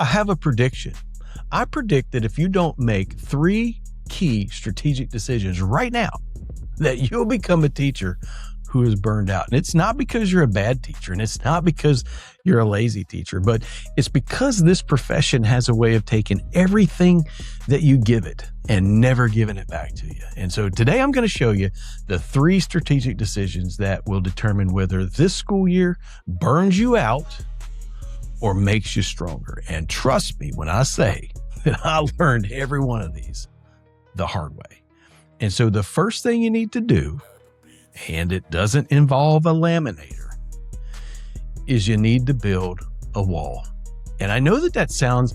have a prediction. I predict that if you don't make 3 key strategic decisions right now, that you'll become a teacher who is burned out. And it's not because you're a bad teacher, and it's not because you're a lazy teacher, but it's because this profession has a way of taking everything that you give it and never giving it back to you. And so today I'm going to show you the 3 strategic decisions that will determine whether this school year burns you out or makes you stronger. And trust me when I say that I learned every one of these the hard way. And so the first thing you need to do, and it doesn't involve a laminator, is you need to build a wall. And I know that that sounds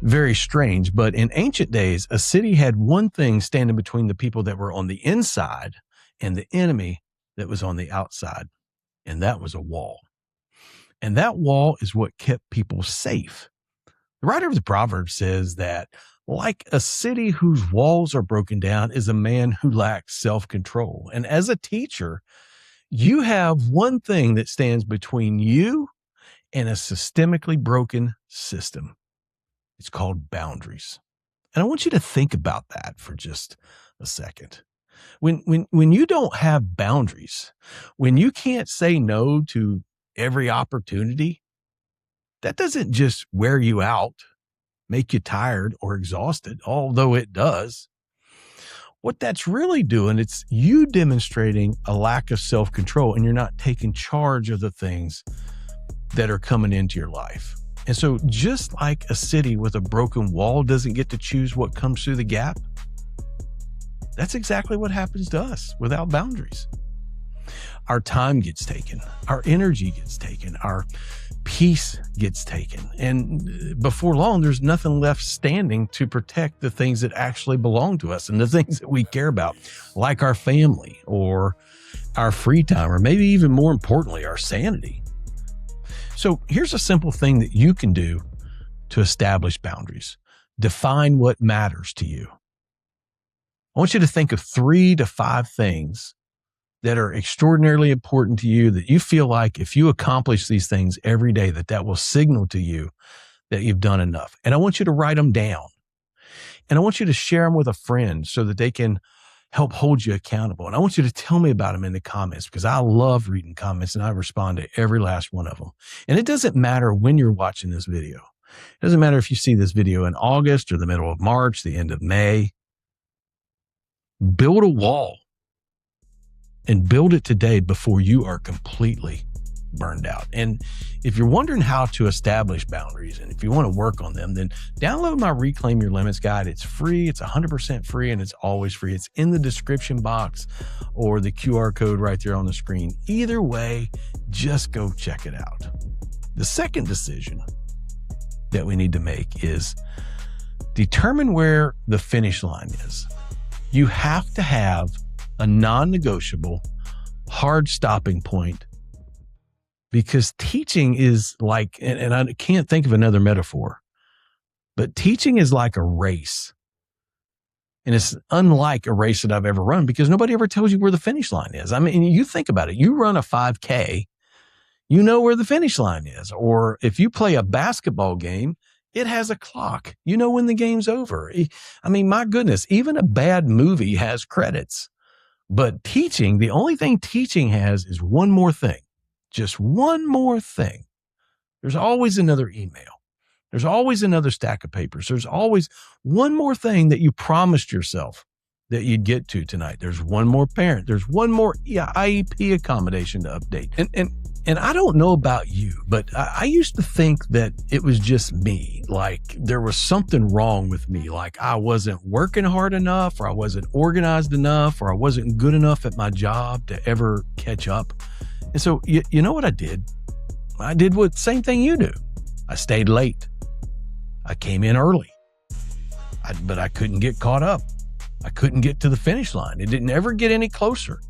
very strange, but in ancient days, a city had one thing standing between the people that were on the inside and the enemy that was on the outside, and that was a wall. And that wall is what kept people safe. The writer of the Proverbs says that like a city whose walls are broken down is a man who lacks self-control. And as a teacher, you have one thing that stands between you and a systemically broken system. It's called boundaries. And I want you to think about that for just a second. When you don't have boundaries, when you can't say no to every opportunity, that doesn't just wear you out, make you tired or exhausted, although it does. What that's really doing, it's you demonstrating a lack of self-control, and you're not taking charge of the things that are coming into your life. And so just like a city with a broken wall doesn't get to choose what comes through the gap, that's exactly what happens to us without boundaries. Our time gets taken, our energy gets taken, our peace gets taken. And before long, there's nothing left standing to protect the things that actually belong to us and the things that we care about, like our family or our free time, or maybe even more importantly, our sanity. So here's a simple thing that you can do to establish boundaries. Define what matters to you. I want you to think of 3 to 5 things that are extraordinarily important to you, that you feel like if you accomplish these things every day, that will signal to you that you've done enough. And I want you to write them down. And I want you to share them with a friend so that they can help hold you accountable. And I want you to tell me about them in the comments, because I love reading comments and I respond to every last one of them. And it doesn't matter when you're watching this video. It doesn't matter if you see this video in August or the middle of March, the end of May. Build a wall. And build it today before you are completely burned out. And if you're wondering how to establish boundaries and if you want to work on them, then download my Reclaim Your Limits guide. It's free. It's 100% free, and it's always free. It's in the description box or the QR code right there on the screen. Either way, just go check it out. The second decision that we need to make is determine where the finish line is. You have to have a non-negotiable, hard stopping point, because teaching is like, and I can't think of another metaphor, but teaching is like a race. And it's unlike a race that I've ever run, because nobody ever tells you where the finish line is. I mean, you think about it. You run a 5K, you know where the finish line is. Or if you play a basketball game, it has a clock. You know when the game's over. I mean, my goodness, even a bad movie has credits. But teaching, the only thing teaching has is one more thing, just one more thing. There's always another email. There's always another stack of papers. There's always one more thing that you promised yourself that you'd get to tonight. There's one more parent. There's one more IEP accommodation to update. And I don't know about you, but I used to think that it was just me. Like there was something wrong with me. Like I wasn't working hard enough, or I wasn't organized enough, or I wasn't good enough at my job to ever catch up. And so you know what I did? I did same thing you do. I stayed late. I came in early, but I couldn't get caught up. I couldn't get to the finish line. It didn't ever get any closer.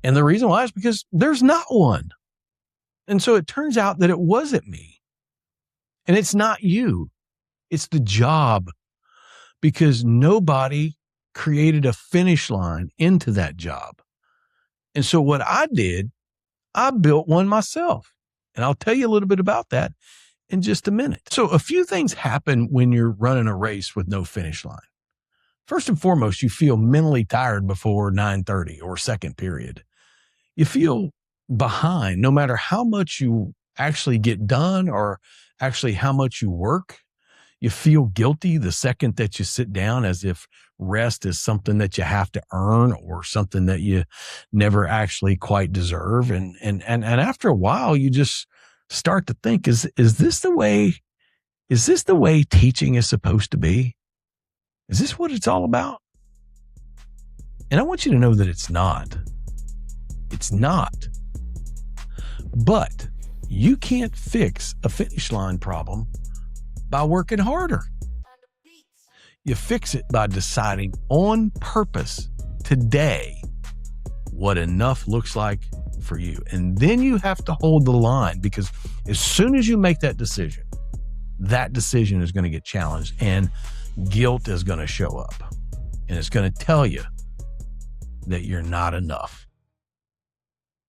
And the reason why is because there's not one. And so it turns out that it wasn't me. And it's not you. It's the job, because nobody created a finish line into that job. And so what I did, I built one myself. And I'll tell you a little bit about that in just a minute. So a few things happen when you're running a race with no finish line. First and foremost, you feel mentally tired before 9:30 or second period. You feel behind no matter how much you actually get done or actually how much you work. You feel guilty the second that you sit down, as if rest is something that you have to earn or something that you never actually quite deserve. And after a while, you just start to think, is this the way teaching is supposed to be? Is this what it's all about? And I want you to know that it's not. It's not. But you can't fix a finish line problem by working harder. You fix it by deciding on purpose today what enough looks like for you. And then you have to hold the line, because as soon as you make that decision is going to get challenged, and guilt is going to show up, and it's going to tell you that you're not enough.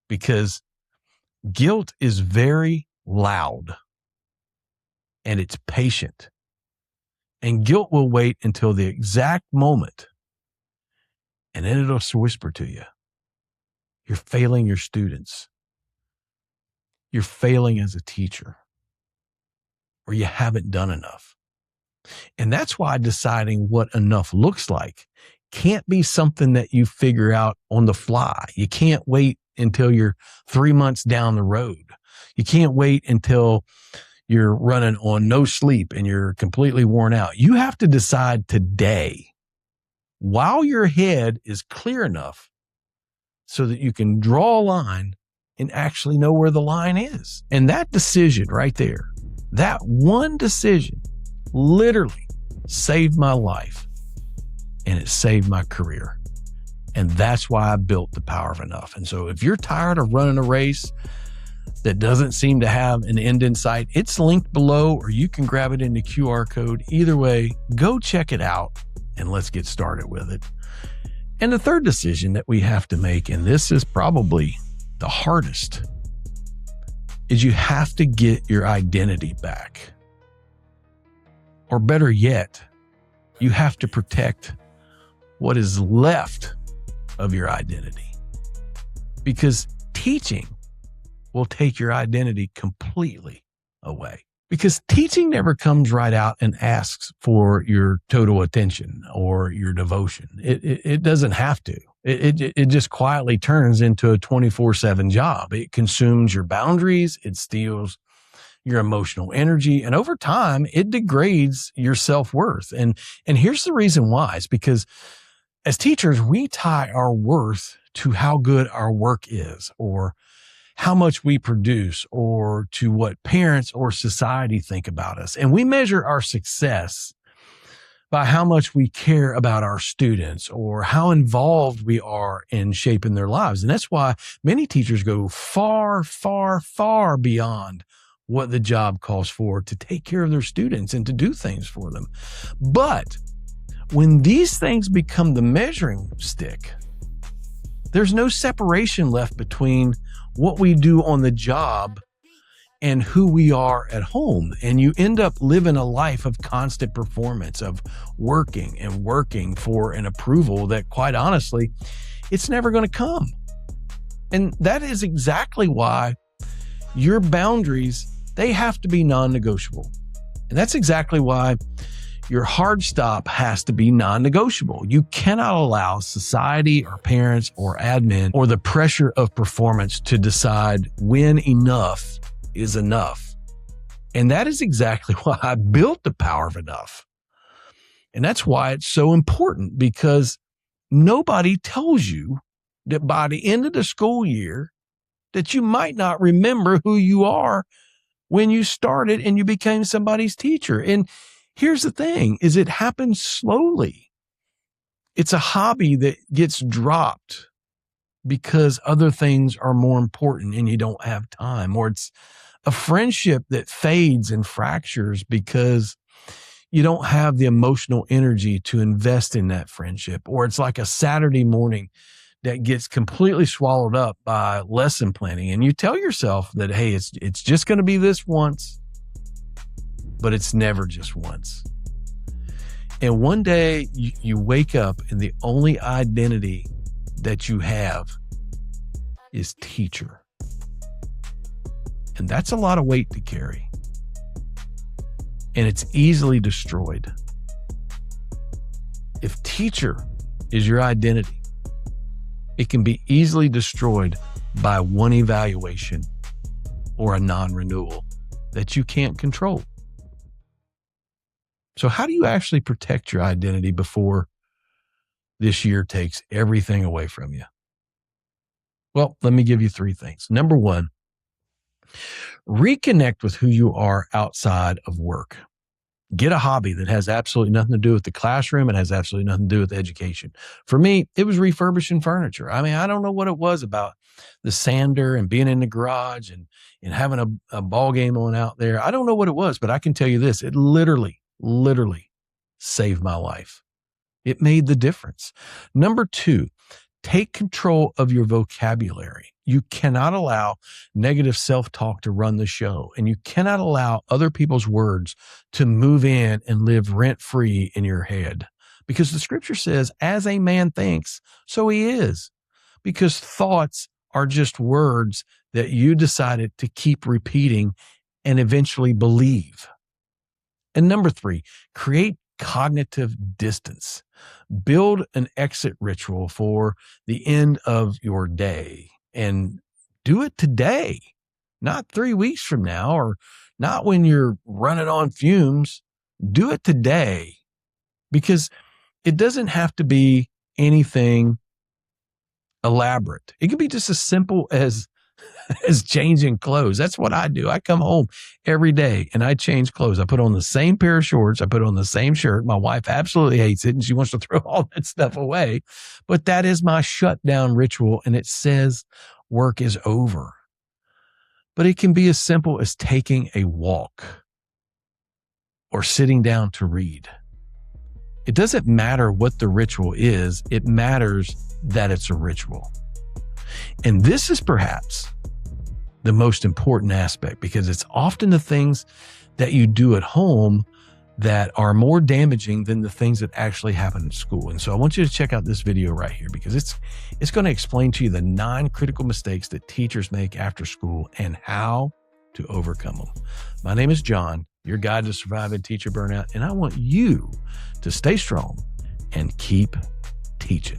Because guilt is very loud and it's patient. And guilt will wait until the exact moment, and then it'll whisper to you, you're failing your students. You're failing as a teacher, or you haven't done enough. And that's why deciding what enough looks like can't be something that you figure out on the fly. You can't wait until you're 3 months down the road. You can't wait until you're running on no sleep and you're completely worn out. You have to decide today, while your head is clear enough so that you can draw a line and actually know where the line is. And that decision right there, that one decision, literally saved my life, and it saved my career. And that's why I built the Power of Enough. And so if you're tired of running a race that doesn't seem to have an end in sight, it's linked below, or you can grab it in the QR code. Either way, go check it out and let's get started with it. And the third decision that we have to make, and this is probably the hardest, is you have to get your identity back. Or better yet, you have to protect what is left of your identity. Because teaching will take your identity completely away. Because teaching never comes right out and asks for your total attention or your devotion. It doesn't have to. It just quietly turns into a 24/7 job. It consumes your boundaries. It steals your emotional energy. And over time, it degrades your self-worth. And here's the reason why. It's because as teachers, we tie our worth to how good our work is, or how much we produce, or to what parents or society think about us. And we measure our success by how much we care about our students or how involved we are in shaping their lives. And that's why many teachers go far, far, far beyond what the job calls for to take care of their students and to do things for them. But when these things become the measuring stick, there's no separation left between what we do on the job and who we are at home. And you end up living a life of constant performance, of working and working for an approval that, quite honestly, it's never going to come. And that is exactly why your boundaries, they have to be non-negotiable. And that's exactly why your hard stop has to be non-negotiable. You cannot allow society or parents or admin or the pressure of performance to decide when enough is enough. And that is exactly why I built the Power of Enough. And that's why it's so important, because nobody tells you that by the end of the school year that you might not remember who you are when you started and you became somebody's teacher. And here's the thing, is it happens slowly. It's a hobby that gets dropped because other things are more important and you don't have time. Or it's a friendship that fades and fractures because you don't have the emotional energy to invest in that friendship. Or it's like a Saturday morning that gets completely swallowed up by lesson planning. And you tell yourself that, hey, it's just going to be this once. but it's never just once. And one day you wake up and the only identity that you have is teacher. And that's a lot of weight to carry. And it's easily destroyed. If teacher is your identity, it can be easily destroyed by one evaluation or a non-renewal that you can't control. So how do you actually protect your identity before this year takes everything away from you? Well, let me give you 3 things. Number 1, reconnect with who you are outside of work. Get a hobby that has absolutely nothing to do with the classroom and has absolutely nothing to do with education. For me, it was refurbishing furniture. I mean, I don't know what it was about the sander and being in the garage and having a ball game on out there. I don't know what it was, but I can tell you this. It literally saved my life. It made the difference. Number 2, take control of your vocabulary. You cannot allow negative self-talk to run the show, and you cannot allow other people's words to move in and live rent-free in your head. Because the scripture says, as a man thinks, so he is. Because thoughts are just words that you decided to keep repeating and eventually believe. And number 3, create cognitive distance. Build an exit ritual for the end of your day and do it today, not 3 weeks from now or not when you're running on fumes. Do it today, because it doesn't have to be anything elaborate. It can be just as simple as changing clothes. That's what I do. I come home every day and I change clothes. I put on the same pair of shorts. I put on the same shirt. My wife absolutely hates it and she wants to throw all that stuff away. But that is my shutdown ritual, and it says work is over. But it can be as simple as taking a walk or sitting down to read. It doesn't matter what the ritual is. It matters that it's a ritual. And this is perhaps the most important aspect, because it's often the things that you do at home that are more damaging than the things that actually happen at school. And so I want you to check out this video right here, because it's going to explain to you the 9 critical mistakes that teachers make after school and how to overcome them. My name is John, your guide to surviving teacher burnout, and I want you to stay strong and keep teaching.